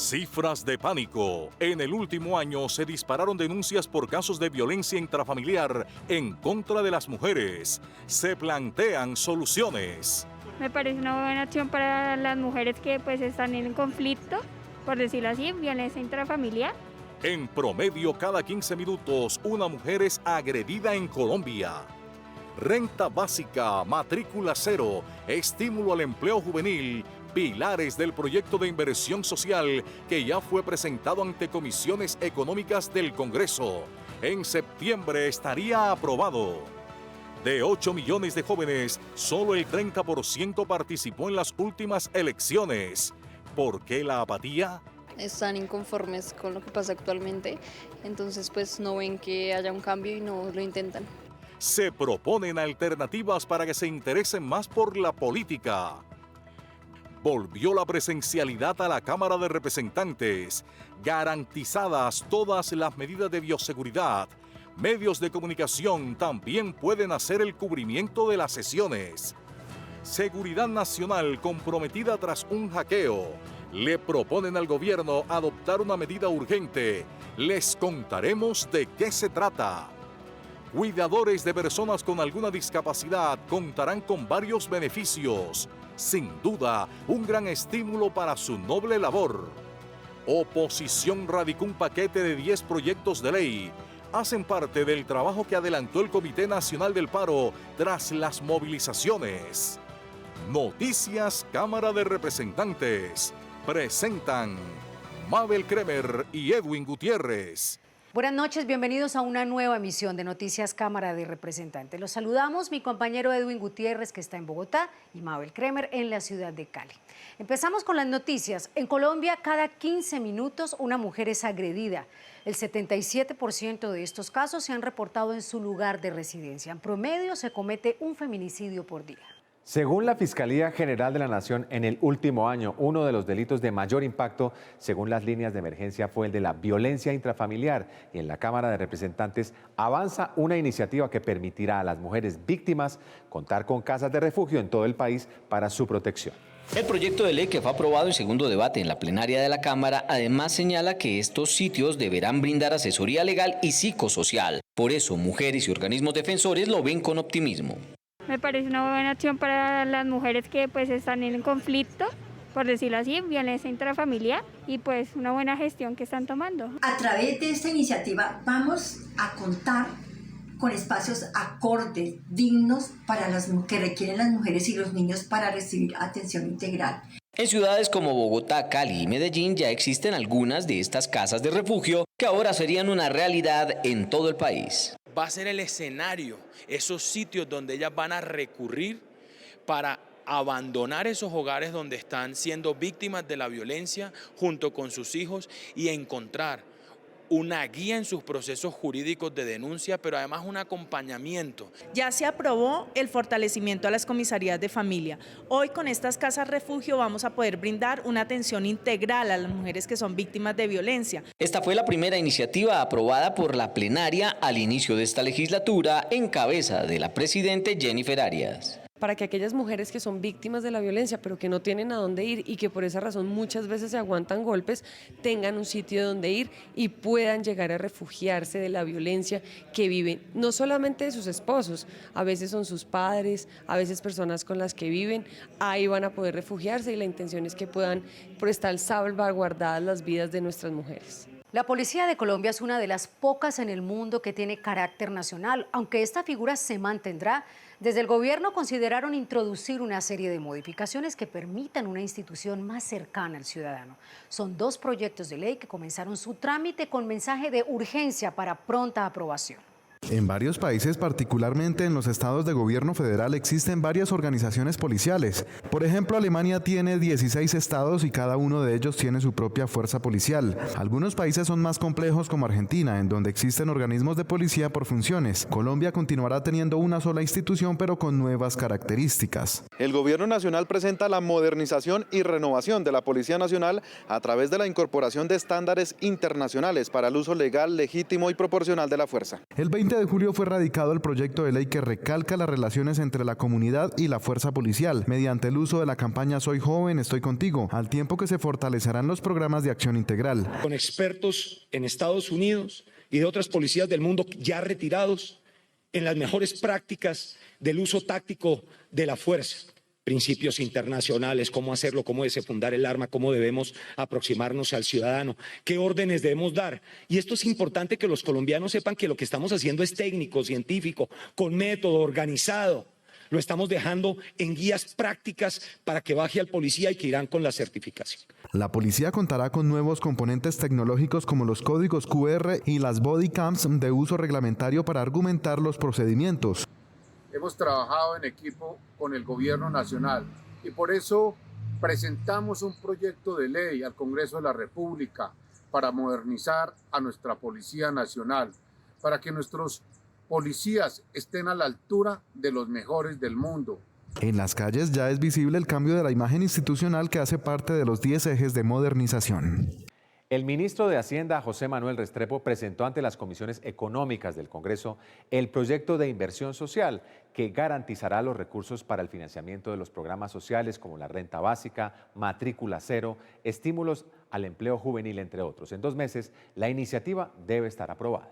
Cifras de pánico. En el último año se dispararon denuncias por casos de violencia intrafamiliar en contra de las mujeres. Se plantean soluciones. Me parece una buena acción para las mujeres que pues están en conflicto, por decirlo así, violencia intrafamiliar. En promedio, cada 15 minutos, una mujer es agredida en Colombia. Renta básica, matrícula cero, estímulo al empleo juvenil, pilares del proyecto de inversión social que ya fue presentado ante comisiones económicas del Congreso. En septiembre estaría aprobado. De 8 millones de jóvenes, solo el 30% participó en las últimas elecciones. ¿Por qué la apatía? Están inconformes con lo que pasa actualmente, entonces pues no ven que haya un cambio y no lo intentan. Se proponen alternativas para que se interesen más por la política. Volvió la presencialidad a la Cámara de Representantes, garantizadas todas las medidas de bioseguridad. Medios de comunicación también pueden hacer el cubrimiento de las sesiones. Seguridad Nacional comprometida tras un hackeo. Le proponen al gobierno adoptar una medida urgente. Les contaremos de qué se trata. Cuidadores de personas con alguna discapacidad contarán con varios beneficios. Sin duda, un gran estímulo para su noble labor. Oposición radicó un paquete de 10 proyectos de ley. Hacen parte del trabajo que adelantó el Comité Nacional del Paro tras las movilizaciones. Noticias Cámara de Representantes. Presentan Mabel Kremer y Edwin Gutiérrez. Buenas noches, bienvenidos a una nueva emisión de Noticias Cámara de Representantes. Los saludamos, mi compañero Edwin Gutiérrez, que está en Bogotá, y Mabel Kremer en la ciudad de Cali. Empezamos con las noticias. En Colombia, cada 15 minutos una mujer es agredida. El 77% de estos casos se han reportado en su lugar de residencia. En promedio se comete un feminicidio por día. Según la Fiscalía General de la Nación, en el último año, uno de los delitos de mayor impacto, según las líneas de emergencia, fue el de la violencia intrafamiliar. Y en la Cámara de Representantes avanza una iniciativa que permitirá a las mujeres víctimas contar con casas de refugio en todo el país para su protección. El proyecto de ley que fue aprobado en segundo debate en la plenaria de la Cámara además señala que estos sitios deberán brindar asesoría legal y psicosocial. Por eso, mujeres y organismos defensores lo ven con optimismo. Me parece una buena acción para las mujeres que pues están en conflicto, por decirlo así, violencia intrafamiliar, y pues una buena gestión que están tomando. A través de esta iniciativa vamos a contar con espacios acordes, dignos para las que requieren las mujeres y los niños para recibir atención integral. En ciudades como Bogotá, Cali y Medellín ya existen algunas de estas casas de refugio que ahora serían una realidad en todo el país. Va a ser el escenario, esos sitios donde ellas van a recurrir para abandonar esos hogares donde están siendo víctimas de la violencia junto con sus hijos y encontrar una guía en sus procesos jurídicos de denuncia, pero además un acompañamiento. Ya se aprobó el fortalecimiento a las comisarías de familia. Hoy con estas casas refugio vamos a poder brindar una atención integral a las mujeres que son víctimas de violencia. Esta fue la primera iniciativa aprobada por la plenaria al inicio de esta legislatura en cabeza de la presidente Jennifer Arias. Para que aquellas mujeres que son víctimas de la violencia, pero que no tienen a dónde ir y que por esa razón muchas veces se aguantan golpes, tengan un sitio donde ir y puedan llegar a refugiarse de la violencia que viven, no solamente de sus esposos, a veces son sus padres, a veces personas con las que viven, ahí van a poder refugiarse y la intención es que puedan estar salvaguardadas las vidas de nuestras mujeres. La Policía de Colombia es una de las pocas en el mundo que tiene carácter nacional. Aunque esta figura se mantendrá, desde el gobierno consideraron introducir una serie de modificaciones que permitan una institución más cercana al ciudadano. Son 2 proyectos de ley que comenzaron su trámite con mensaje de urgencia para pronta aprobación. En varios países, particularmente en los estados de gobierno federal, existen varias organizaciones policiales. Por ejemplo, Alemania tiene 16 estados y cada uno de ellos tiene su propia fuerza policial. Algunos países son más complejos, como Argentina, en donde existen organismos de policía por funciones. Colombia continuará teniendo una sola institución, pero con nuevas características. El gobierno nacional presenta la modernización y renovación de la Policía Nacional a través de la incorporación de estándares internacionales para el uso legal, legítimo y proporcional de la fuerza. El 20 20 de julio fue radicado el proyecto de ley que recalca las relaciones entre la comunidad y la fuerza policial, mediante el uso de la campaña Soy Joven, Estoy Contigo, al tiempo que se fortalecerán los programas de acción integral. Con expertos en Estados Unidos y de otras policías del mundo ya retirados en las mejores prácticas del uso táctico de la fuerza. Principios internacionales, cómo hacerlo, cómo desenfundar el arma, cómo debemos aproximarnos al ciudadano, qué órdenes debemos dar. Y esto es importante que los colombianos sepan que lo que estamos haciendo es técnico, científico, con método, organizado. Lo estamos dejando en guías prácticas para que baje al policía y que irán con la certificación. La policía contará con nuevos componentes tecnológicos como los códigos QR y las body cams de uso reglamentario para argumentar los procedimientos. Hemos trabajado en equipo con el Gobierno Nacional y por eso presentamos un proyecto de ley al Congreso de la República para modernizar a nuestra Policía Nacional, para que nuestros policías estén a la altura de los mejores del mundo. En las calles ya es visible el cambio de la imagen institucional que hace parte de los 10 ejes de modernización. El ministro de Hacienda, José Manuel Restrepo, presentó ante las comisiones económicas del Congreso el proyecto de inversión social que garantizará los recursos para el financiamiento de los programas sociales como la renta básica, matrícula cero, estímulos al empleo juvenil, entre otros. En 2 meses, la iniciativa debe estar aprobada.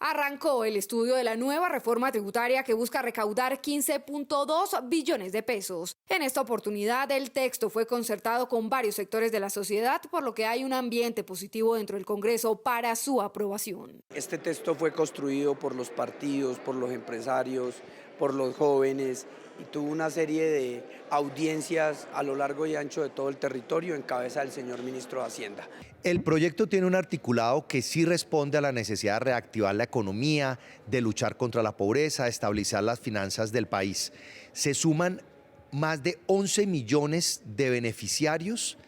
Arrancó el estudio de la nueva reforma tributaria que busca recaudar 15.2 billones de pesos. En esta oportunidad, el texto fue concertado con varios sectores de la sociedad, por lo que hay un ambiente positivo dentro del Congreso para su aprobación. Este texto fue construido por los partidos, por los empresarios, por los jóvenes y tuvo una serie de audiencias a lo largo y ancho de todo el territorio en cabeza del señor ministro de Hacienda. El proyecto tiene un articulado que sí responde a la necesidad de reactivar la economía, de luchar contra la pobreza, de estabilizar las finanzas del país. Se suman más de 11 millones de beneficiarios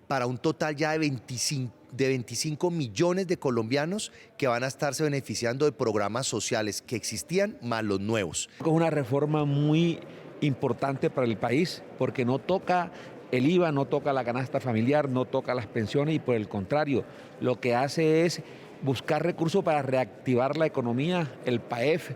para un total ya de 25 millones de colombianos que van a estarse beneficiando de programas sociales que existían más los nuevos. Es una reforma muy importante para el país porque no toca el IVA, no toca la canasta familiar, no toca las pensiones y por el contrario, lo que hace es buscar recursos para reactivar la economía, el PAEF,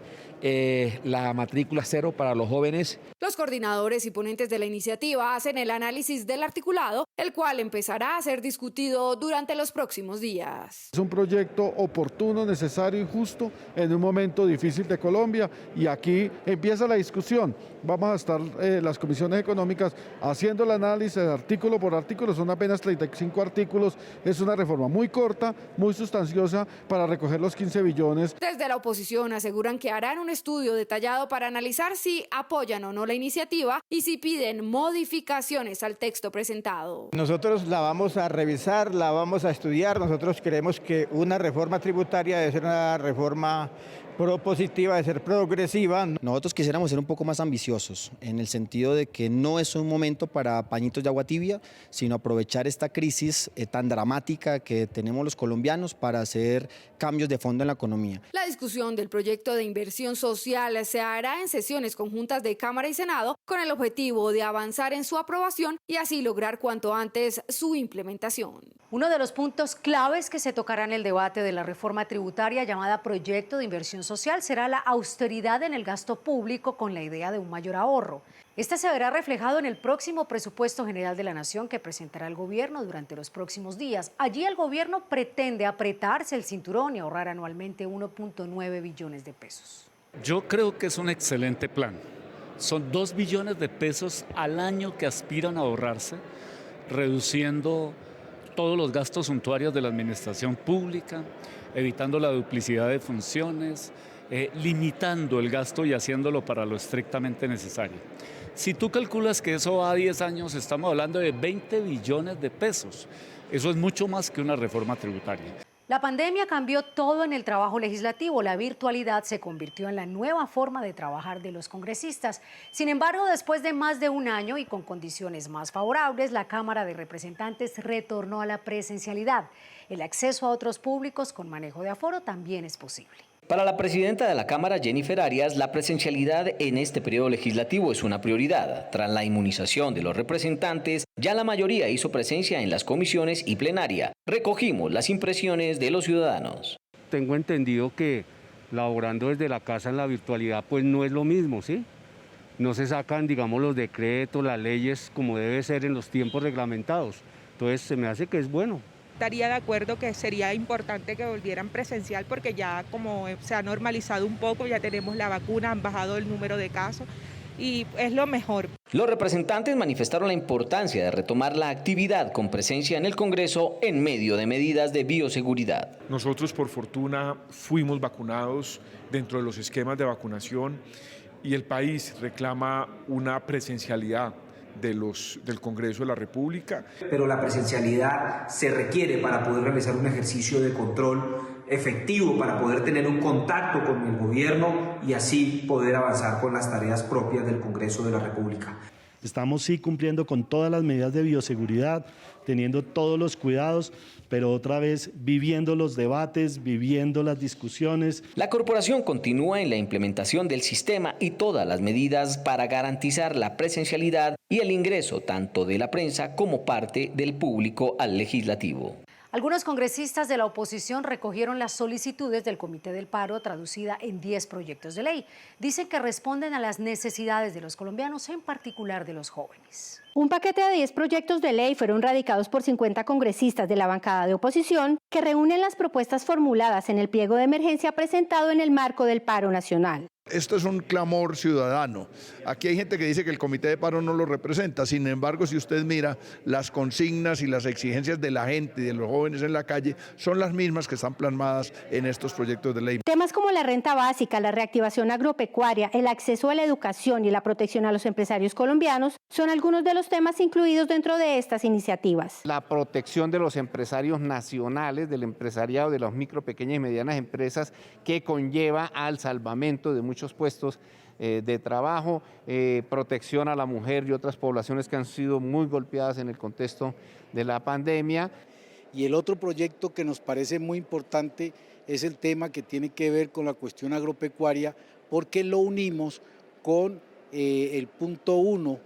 la matrícula cero para los jóvenes. Los coordinadores y ponentes de la iniciativa hacen el análisis del articulado, el cual empezará a ser discutido durante los próximos días. Es un proyecto oportuno, necesario y justo en un momento difícil de Colombia y aquí empieza la discusión. Vamos a estar las comisiones económicas haciendo el análisis artículo por artículo, son apenas 35 artículos, es una reforma muy corta, muy sustanciosa para recoger los 15 billones. Desde la oposición aseguran que harán un estudio detallado para analizar si apoyan o no la iniciativa y si piden modificaciones al texto presentado. Nosotros la vamos a revisar, la vamos a estudiar. Nosotros creemos que una reforma tributaria debe ser una reforma propositiva, de ser progresiva. Nosotros quisiéramos ser un poco más ambiciosos, en el sentido de que no es un momento para pañitos de agua tibia, sino aprovechar esta crisis tan dramática que tenemos los colombianos para hacer cambios de fondo en la economía. La discusión del proyecto de inversión social se hará en sesiones conjuntas de Cámara y Senado con el objetivo de avanzar en su aprobación y así lograr cuanto antes su implementación. Uno de los puntos claves que se tocará en el debate de la reforma tributaria llamada Proyecto de Inversión Social será la austeridad en el gasto público con la idea de un mayor ahorro. Este se verá reflejado en el próximo presupuesto general de la Nación que presentará el gobierno durante los próximos días. Allí el gobierno pretende apretarse el cinturón y ahorrar anualmente 1.9 billones de pesos. Yo creo que es un excelente plan. Son 2 billones de pesos al año que aspiran a ahorrarse, reduciendo todos los gastos suntuarios de la administración pública, evitando la duplicidad de funciones, limitando el gasto y haciéndolo para lo estrictamente necesario. Si tú calculas que eso va a 10 años, estamos hablando de 20 billones de pesos. Eso es mucho más que una reforma tributaria. La pandemia cambió todo en el trabajo legislativo. La virtualidad se convirtió en la nueva forma de trabajar de los congresistas. Sin embargo, después de más de un año y con condiciones más favorables, la Cámara de Representantes retornó a la presencialidad. El acceso a otros públicos con manejo de aforo también es posible. Para la presidenta de la Cámara, Jennifer Arias, la presencialidad en este periodo legislativo es una prioridad. Tras la inmunización de los representantes, ya la mayoría hizo presencia en las comisiones y plenaria. Recogimos las impresiones de los ciudadanos. Tengo entendido que laborando desde la casa en la virtualidad, pues no es lo mismo, ¿sí? No se sacan, digamos, los decretos, las leyes como debe ser en los tiempos reglamentados. Entonces se me hace que es bueno. Estaría de acuerdo que sería importante que volvieran presencial porque ya como se ha normalizado un poco, ya tenemos la vacuna, han bajado el número de casos y es lo mejor. Los representantes manifestaron la importancia de retomar la actividad con presencia en el Congreso en medio de medidas de bioseguridad. Nosotros, por fortuna, fuimos vacunados dentro de los esquemas de vacunación y el país reclama una presencialidad del Congreso de la República. Pero la presencialidad se requiere para poder realizar un ejercicio de control efectivo, para poder tener un contacto con el gobierno y así poder avanzar con las tareas propias del Congreso de la República. Estamos sí cumpliendo con todas las medidas de bioseguridad, teniendo todos los cuidados, pero otra vez viviendo los debates, viviendo las discusiones. La corporación continúa en la implementación del sistema y todas las medidas para garantizar la presencialidad y el ingreso tanto de la prensa como parte del público al legislativo. Algunos congresistas de la oposición recogieron las solicitudes del Comité del Paro traducida en 10 proyectos de ley. Dicen que responden a las necesidades de los colombianos, en particular de los jóvenes. Un paquete de 10 proyectos de ley fueron radicados por 50 congresistas de la bancada de oposición que reúnen las propuestas formuladas en el pliego de emergencia presentado en el marco del paro nacional. Esto es un clamor ciudadano. Aquí hay gente que dice que el Comité de Paro no lo representa. Sin embargo, si usted mira las consignas y las exigencias de la gente y de los jóvenes en la calle, son las mismas que están plasmadas en estos proyectos de ley. Temas como la renta básica, la reactivación agropecuaria, el acceso a la educación y la protección a los empresarios colombianos son algunos de los temas incluidos dentro de estas iniciativas. La protección de los empresarios nacionales, del empresariado de las micro, pequeñas y medianas empresas, que conlleva al salvamento de muchos puestos de trabajo, protección a la mujer y otras poblaciones que han sido muy golpeadas en el contexto de la pandemia. Y el otro proyecto que nos parece muy importante es el tema que tiene que ver con la cuestión agropecuaria, porque lo unimos con el punto 1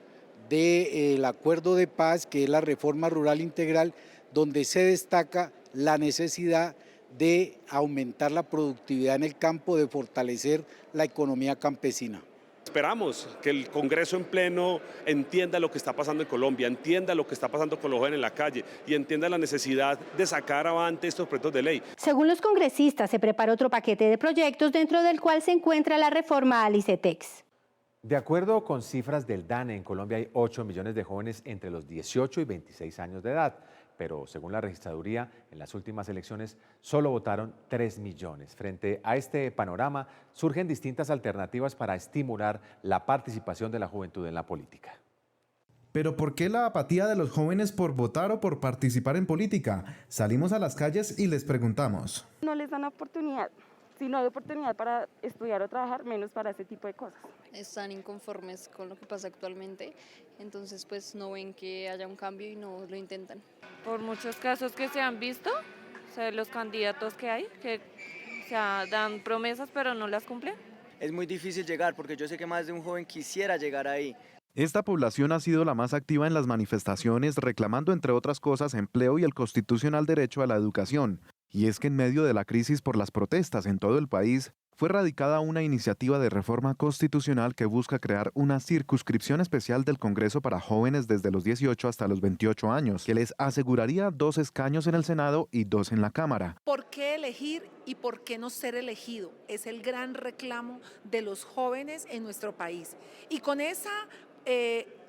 del acuerdo de paz, que es la reforma rural integral, donde se destaca la necesidad de aumentar la productividad en el campo, de fortalecer la economía campesina. Esperamos que el Congreso en pleno entienda lo que está pasando en Colombia, entienda lo que está pasando con los jóvenes en la calle y entienda la necesidad de sacar avante estos proyectos de ley. Según los congresistas, se prepara otro paquete de proyectos dentro del cual se encuentra la reforma al ICETEX. De acuerdo con cifras del DANE, en Colombia hay 8 millones de jóvenes entre los 18 y 26 años de edad. Pero según la registraduría, en las últimas elecciones solo votaron 3 millones. Frente a este panorama, surgen distintas alternativas para estimular la participación de la juventud en la política. ¿Pero por qué la apatía de los jóvenes por votar o por participar en política? Salimos a las calles y les preguntamos. No les dan oportunidad. Si no hay oportunidad para estudiar o trabajar, menos para ese tipo de cosas. Están inconformes con lo que pasa actualmente, entonces pues no ven que haya un cambio y no lo intentan. Por muchos casos que se han visto, o sea, los candidatos que hay, que dan promesas pero no las cumplen. Es muy difícil llegar porque yo sé que más de un joven quisiera llegar ahí. Esta población ha sido la más activa en las manifestaciones, reclamando entre otras cosas empleo y el constitucional derecho a la educación. Y es que en medio de la crisis por las protestas en todo el país, fue radicada una iniciativa de reforma constitucional que busca crear una circunscripción especial del Congreso para jóvenes desde los 18 hasta los 28 años, que les aseguraría 2 escaños en el Senado y 2 en la Cámara. ¿Por qué elegir y por qué no ser elegido? Es el gran reclamo de los jóvenes en nuestro país. Y con esa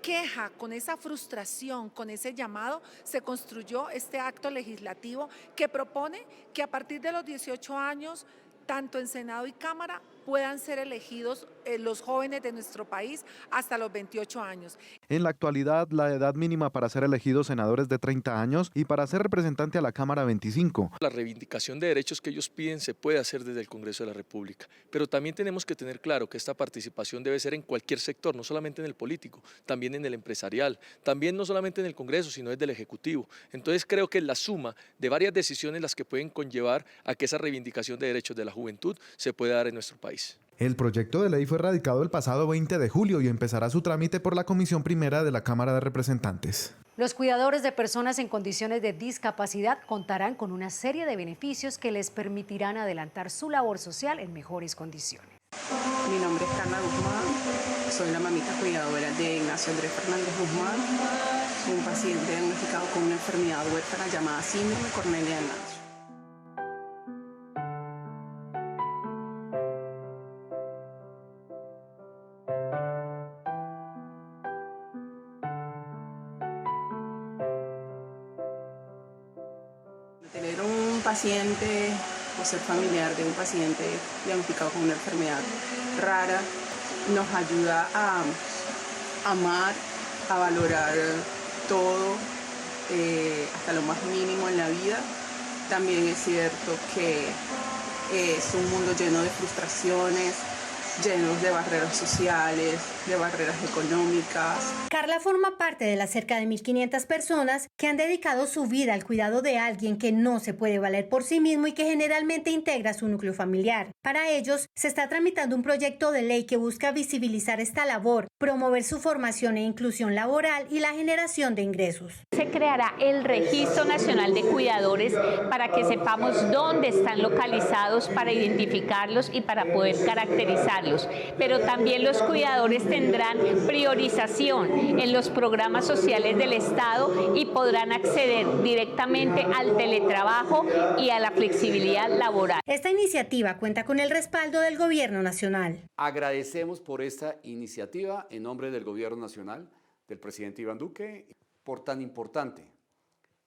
queja, con esa frustración, con ese llamado, se construyó este acto legislativo que propone que a partir de los 18 años, tanto en Senado y Cámara, puedan ser elegidos los jóvenes de nuestro país hasta los 28 años. En la actualidad, la edad mínima para ser elegidos senadores de 30 años y para ser representante a la Cámara 25. La reivindicación de derechos que ellos piden se puede hacer desde el Congreso de la República, pero también tenemos que tener claro que esta participación debe ser en cualquier sector, no solamente en el político, también en el empresarial, también no solamente en el Congreso, sino desde el Ejecutivo. Entonces creo que es la suma de varias decisiones las que pueden conllevar a que esa reivindicación de derechos de la juventud se pueda dar en nuestro país. El proyecto de ley fue radicado el pasado 20 de julio y empezará su trámite por la Comisión Primera de la Cámara de Representantes. Los cuidadores de personas en condiciones de discapacidad contarán con una serie de beneficios que les permitirán adelantar su labor social en mejores condiciones. Mi nombre es Carla Guzmán, soy la mamita cuidadora de Ignacio Andrés Fernández Guzmán, un paciente diagnosticado con una enfermedad huérfana llamada síndrome Cornelia de Nance. Tener un paciente o ser familiar de un paciente diagnosticado con una enfermedad rara nos ayuda a amar, a valorar todo, hasta lo más mínimo en la vida. También es cierto que es un mundo lleno de frustraciones, llenos de barreras sociales, de barreras económicas. Carla forma parte de las cerca de 1.500 personas que han dedicado su vida al cuidado de alguien que no se puede valer por sí mismo y que generalmente integra su núcleo familiar. Para ellos, se está tramitando un proyecto de ley que busca visibilizar esta labor, promover su formación e inclusión laboral y la generación de ingresos. Se creará el Registro Nacional de Cuidadores para que sepamos dónde están localizados, para identificarlos y para poder caracterizarlos. Pero también los cuidadores tendrán priorización en los programas sociales del Estado y podrán acceder directamente al teletrabajo y a la flexibilidad laboral. Esta iniciativa cuenta con el respaldo del Gobierno Nacional. Agradecemos por esta iniciativa en nombre del Gobierno Nacional, del presidente Iván Duque, por tan importante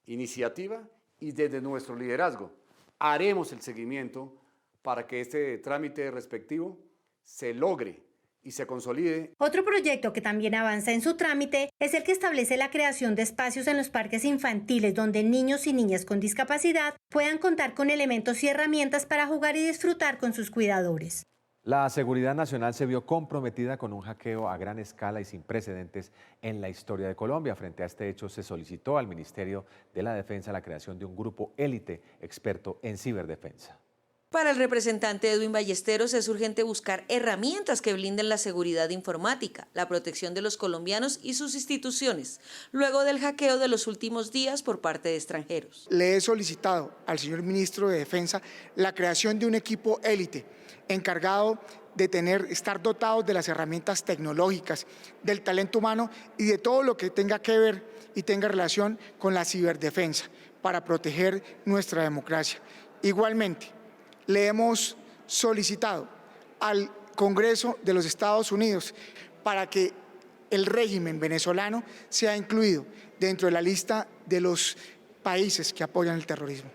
iniciativa, y desde nuestro liderazgo haremos el seguimiento para que este trámite respectivo se logre y se consolide. Otro proyecto que también avanza en su trámite es el que establece la creación de espacios en los parques infantiles donde niños y niñas con discapacidad puedan contar con elementos y herramientas para jugar y disfrutar con sus cuidadores. La seguridad nacional se vio comprometida con un hackeo a gran escala y sin precedentes en la historia de Colombia. Frente a este hecho, se solicitó al Ministerio de la Defensa la creación de un grupo élite experto en ciberdefensa. Para el representante Edwin Ballesteros es urgente buscar herramientas que blinden la seguridad informática, la protección de los colombianos y sus instituciones, luego del hackeo de los últimos días por parte de extranjeros. Le he solicitado al señor ministro de Defensa la creación de un equipo élite encargado de estar dotados de las herramientas tecnológicas, del talento humano y de todo lo que tenga que ver y tenga relación con la ciberdefensa para proteger nuestra democracia. Igualmente, le hemos solicitado al Congreso de los Estados Unidos para que el régimen venezolano sea incluido dentro de la lista de los países que apoyan el terrorismo.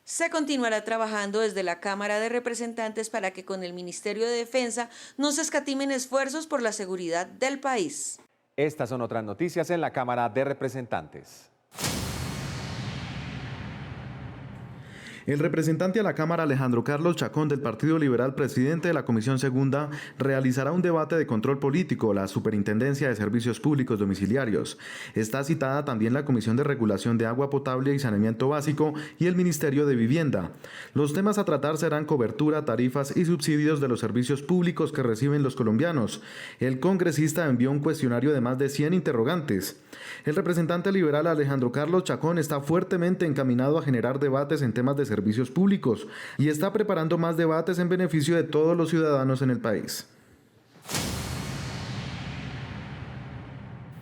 Se continuará trabajando desde la Cámara de Representantes para que con el Ministerio de Defensa no se escatimen esfuerzos por la seguridad del país. Estas son otras noticias en la Cámara de Representantes. El representante a la Cámara, Alejandro Carlos Chacón, del Partido Liberal, presidente de la Comisión Segunda, realizará un debate de control político, la Superintendencia de Servicios Públicos Domiciliarios. Está citada también la Comisión de Regulación de Agua Potable y Saneamiento Básico y el Ministerio de Vivienda. Los temas a tratar serán cobertura, tarifas y subsidios de los servicios públicos que reciben los colombianos. El congresista envió un cuestionario de más de 100 interrogantes. El representante liberal Alejandro Carlos Chacón está fuertemente encaminado a generar debates en temas de servicios públicos y está preparando más debates en beneficio de todos los ciudadanos en el país.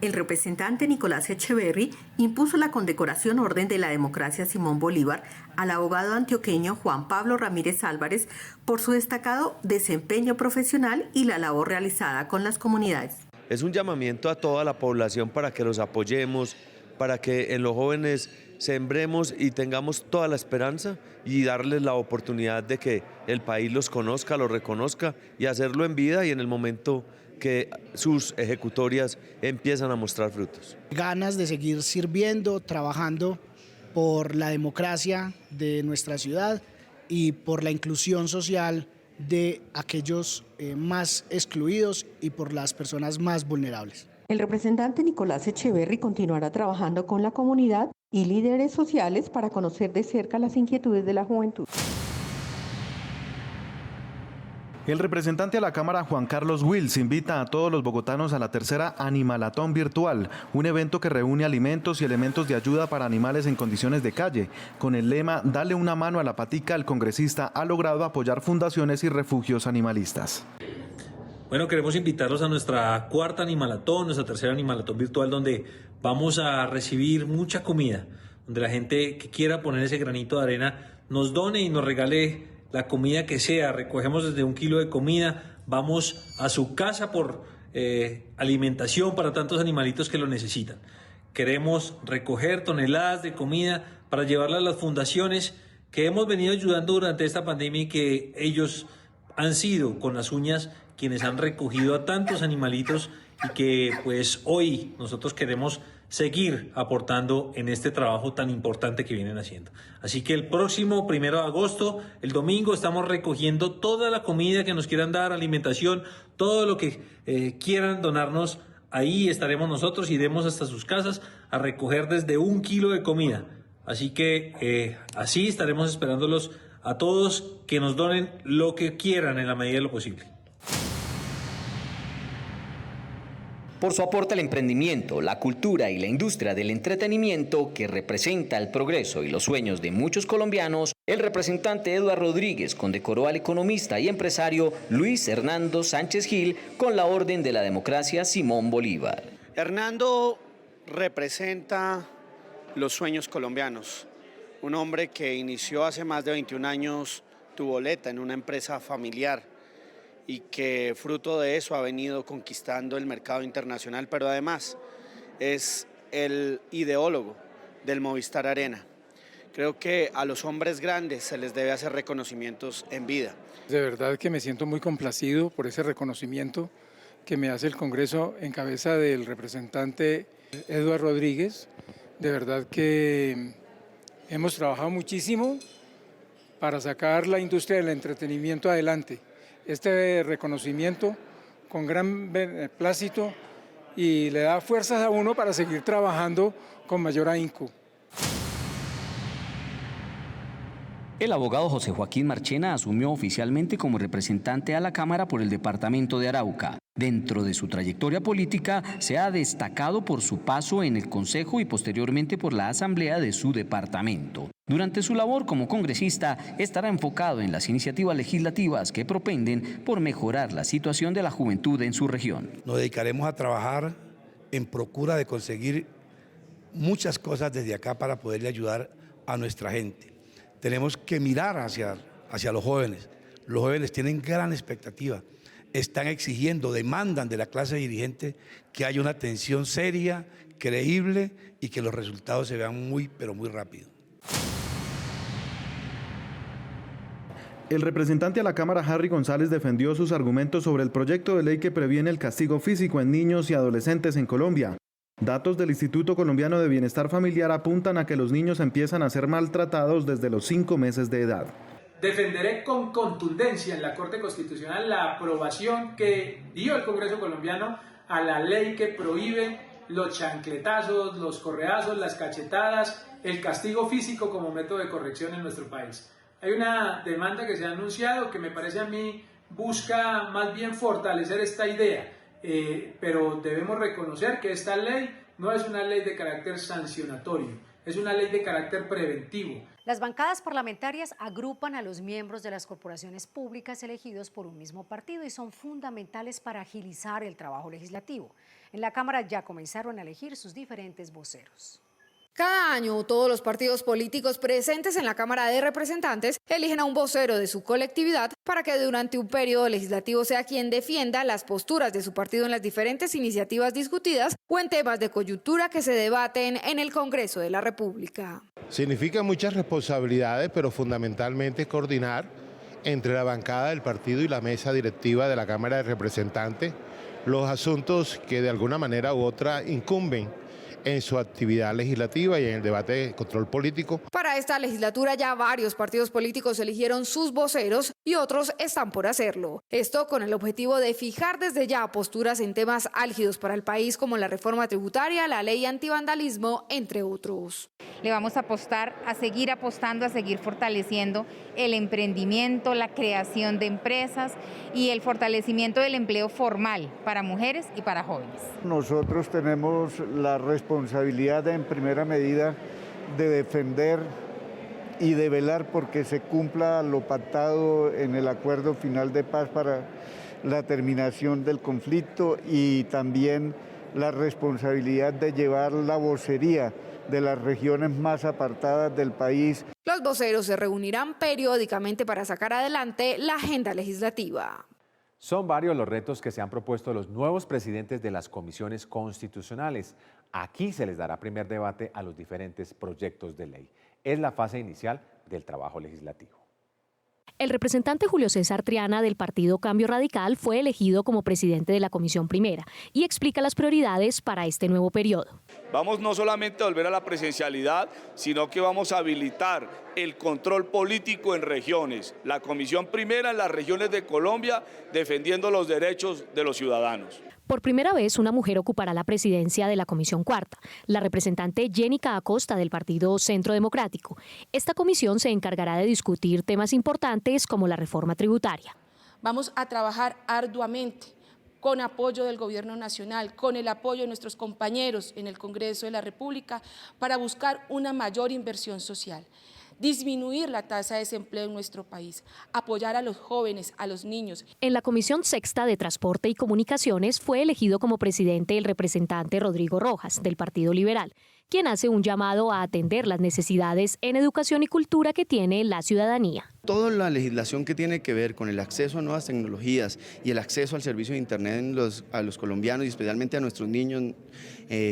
El representante Nicolás Echeverry impuso la condecoración Orden de la Democracia Simón Bolívar al abogado antioqueño Juan Pablo Ramírez Álvarez por su destacado desempeño profesional y la labor realizada con las comunidades. Es un llamamiento a toda la población para que los apoyemos, para que en los jóvenes sembremos y tengamos toda la esperanza y darles la oportunidad de que el país los conozca, los reconozca y hacerlo en vida y en el momento que sus ejecutorias empiezan a mostrar frutos. Ganas de seguir sirviendo, trabajando por la democracia de nuestra ciudad y por la inclusión social de aquellos más excluidos y por las personas más vulnerables. El representante Nicolás Echeverry continuará trabajando con la comunidad y líderes sociales para conocer de cerca las inquietudes de la juventud. El representante a la Cámara, Juan Carlos Wills, invita a todos los bogotanos a la tercera Animalatón virtual, un evento que reúne alimentos y elementos de ayuda para animales en condiciones de calle. Con el lema "Dale una mano a la patica", el congresista ha logrado apoyar fundaciones y refugios animalistas. Bueno, queremos invitarlos a nuestra cuarta Animalatón, nuestra tercera Animalatón virtual, donde vamos a recibir mucha comida, donde la gente que quiera poner ese granito de arena nos done y nos regale la comida que sea. Recogemos desde 1 kilo de comida, vamos a su casa por alimentación para tantos animalitos que lo necesitan. Queremos recoger toneladas de comida para llevarla a las fundaciones que hemos venido ayudando durante esta pandemia y que ellos han sido con las uñas quienes han recogido a tantos animalitos y que pues hoy nosotros queremos seguir aportando en este trabajo tan importante que vienen haciendo. Así que el próximo 1 de agosto, el domingo, estamos recogiendo toda la comida que nos quieran dar, alimentación, todo lo que quieran donarnos. Ahí estaremos nosotros, iremos hasta sus casas a recoger desde 1 kilo de comida. Así que así estaremos esperándolos a todos que nos donen lo que quieran en la medida de lo posible. Por su aporte al emprendimiento, la cultura y la industria del entretenimiento que representa el progreso y los sueños de muchos colombianos, el representante Eduardo Rodríguez condecoró al economista y empresario Luis Hernando Sánchez Gil con la Orden de la Democracia Simón Bolívar. Hernando representa los sueños colombianos, un hombre que inició hace más de 21 años tu boleta en una empresa familiar y que fruto de eso ha venido conquistando el mercado internacional, pero además es el ideólogo del Movistar Arena. Creo que a los hombres grandes se les debe hacer reconocimientos en vida. De verdad que me siento muy complacido por ese reconocimiento que me hace el Congreso en cabeza del representante Eduardo Rodríguez. De verdad que hemos trabajado muchísimo para sacar la industria del entretenimiento adelante. Este reconocimiento con gran beneplácito y le da fuerzas a uno para seguir trabajando con mayor ahínco. El abogado José Joaquín Marchena asumió oficialmente como representante a la Cámara por el departamento de Arauca. Dentro de su trayectoria política se ha destacado por su paso en el Consejo y posteriormente por la Asamblea de su departamento. Durante su labor como congresista estará enfocado en las iniciativas legislativas que propenden por mejorar la situación de la juventud en su región. Nos dedicaremos a trabajar en procura de conseguir muchas cosas desde acá para poderle ayudar a nuestra gente. Tenemos que mirar hacia los jóvenes. Los jóvenes tienen gran expectativa, están exigiendo, demandan de la clase dirigente que haya una atención seria, creíble y que los resultados se vean muy, pero muy rápido. El representante a la Cámara, Harry González, defendió sus argumentos sobre el proyecto de ley que previene el castigo físico en niños y adolescentes en Colombia. Datos del Instituto Colombiano de Bienestar Familiar apuntan a que los niños empiezan a ser maltratados desde los 5 meses de edad. Defenderé con contundencia en la Corte Constitucional la aprobación que dio el Congreso colombiano a la ley que prohíbe los chancletazos, los correazos, las cachetadas, el castigo físico como método de corrección en nuestro país. Hay una demanda que se ha anunciado que me parece a mí busca más bien fortalecer esta idea. Pero debemos reconocer que esta ley no es una ley de carácter sancionatorio, es una ley de carácter preventivo. Las bancadas parlamentarias agrupan a los miembros de las corporaciones públicas elegidos por un mismo partido y son fundamentales para agilizar el trabajo legislativo. En la Cámara ya comenzaron a elegir sus diferentes voceros. Cada año, todos los partidos políticos presentes en la Cámara de Representantes eligen a un vocero de su colectividad para que durante un periodo legislativo sea quien defienda las posturas de su partido en las diferentes iniciativas discutidas o en temas de coyuntura que se debaten en el Congreso de la República. Significa muchas responsabilidades, pero fundamentalmente coordinar entre la bancada del partido y la mesa directiva de la Cámara de Representantes los asuntos que de alguna manera u otra incumben en su actividad legislativa y en el debate de control político. Para esta legislatura ya varios partidos políticos eligieron sus voceros y otros están por hacerlo. Esto con el objetivo de fijar desde ya posturas en temas álgidos para el país como la reforma tributaria, la ley antivandalismo, entre otros. le vamos a apostar, a seguir apostando, a seguir fortaleciendo el emprendimiento, la creación de empresas y el fortalecimiento del empleo formal para mujeres y para jóvenes. Nosotros tenemos la responsabilidad en primera medida de defender y de velar porque se cumpla lo pactado en el acuerdo final de paz para la terminación del conflicto y también la responsabilidad de llevar la vocería de las regiones más apartadas del país. Los voceros se reunirán periódicamente para sacar adelante la agenda legislativa. Son varios los retos que se han propuesto los nuevos presidentes de las comisiones constitucionales. Aquí se les dará primer debate a los diferentes proyectos de ley. Es la fase inicial del trabajo legislativo. El representante Julio César Triana del partido Cambio Radical fue elegido como presidente de la Comisión Primera y explica las prioridades para este nuevo periodo. Vamos no solamente a volver a la presencialidad, sino que vamos a habilitar el control político en regiones. La Comisión Primera en las regiones de Colombia defendiendo los derechos de los ciudadanos. Por primera vez, una mujer ocupará la presidencia de la Comisión Cuarta, la representante Jenica Acosta del Partido Centro Democrático. Esta comisión se encargará de discutir temas importantes como la reforma tributaria. Vamos a trabajar arduamente con apoyo del Gobierno Nacional, con el apoyo de nuestros compañeros en el Congreso de la República para buscar una mayor inversión social. Disminuir la tasa de desempleo en nuestro país, apoyar a los jóvenes, a los niños. En la Comisión Sexta de Transporte y Comunicaciones fue elegido como presidente el representante Rodrigo Rojas, del Partido Liberal, quien hace un llamado a atender las necesidades en educación y cultura que tiene la ciudadanía. Toda la legislación que tiene que ver con el acceso a nuevas tecnologías y el acceso al servicio de Internet a los colombianos y especialmente a nuestros niños,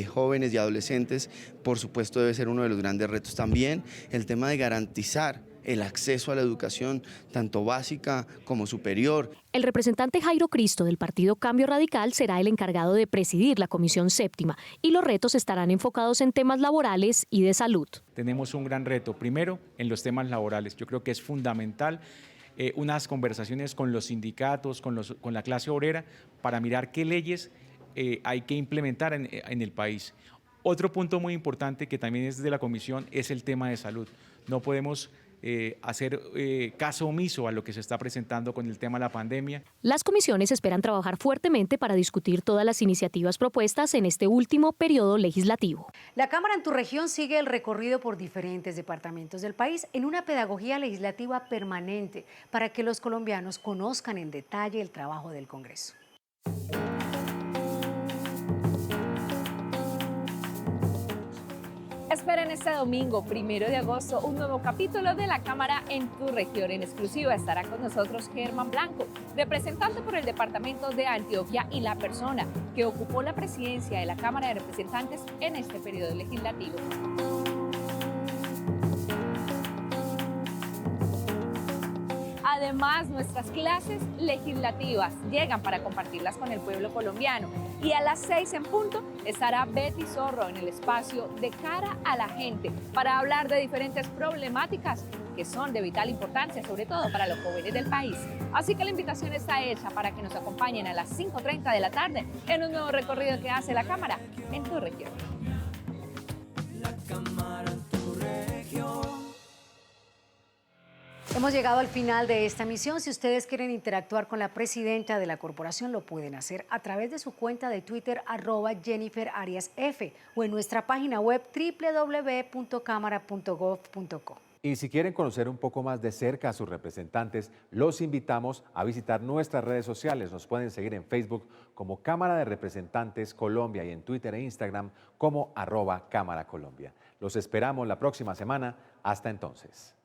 jóvenes y adolescentes, por supuesto debe ser uno de los grandes retos. También el tema de garantizar el acceso a la educación, tanto básica como superior. El representante Jairo Cristo del Partido Cambio Radical será el encargado de presidir la Comisión Séptima y los retos estarán enfocados en temas laborales y de salud. Tenemos un gran reto, primero en los temas laborales. Yo creo que es fundamental unas conversaciones con los sindicatos, con la clase obrera, para mirar qué leyes hay que implementar en el país. Otro punto muy importante que también es de la Comisión es el tema de salud. No podemos hacer caso omiso a lo que se está presentando con el tema de la pandemia. Las comisiones esperan trabajar fuertemente para discutir todas las iniciativas propuestas en este último periodo legislativo. La Cámara en tu región sigue el recorrido por diferentes departamentos del país en una pedagogía legislativa permanente para que los colombianos conozcan en detalle el trabajo del Congreso. Esperen este domingo, 1 de agosto, un nuevo capítulo de la Cámara en tu región. En exclusiva estará con nosotros Germán Blanco, representante por el departamento de Antioquia y la persona que ocupó la presidencia de la Cámara de Representantes en este periodo legislativo. Además, nuestras clases legislativas llegan para compartirlas con el pueblo colombiano. Y a las 6 en punto estará Betty Zorro en el espacio De Cara a la Gente para hablar de diferentes problemáticas que son de vital importancia, sobre todo para los jóvenes del país. Así que la invitación está hecha para que nos acompañen a las 5:30 de la tarde en un nuevo recorrido que hace la Cámara en tu región. La Cámara en tu región. Hemos llegado al final de esta emisión. Si ustedes quieren interactuar con la presidenta de la corporación, lo pueden hacer a través de su cuenta de Twitter @JenniferAriasF o en nuestra página web www.cámara.gov.co. Y si quieren conocer un poco más de cerca a sus representantes, los invitamos a visitar nuestras redes sociales. Nos pueden seguir en Facebook como Cámara de Representantes Colombia y en Twitter e Instagram como @Cámara Colombia. Los esperamos la próxima semana. Hasta entonces.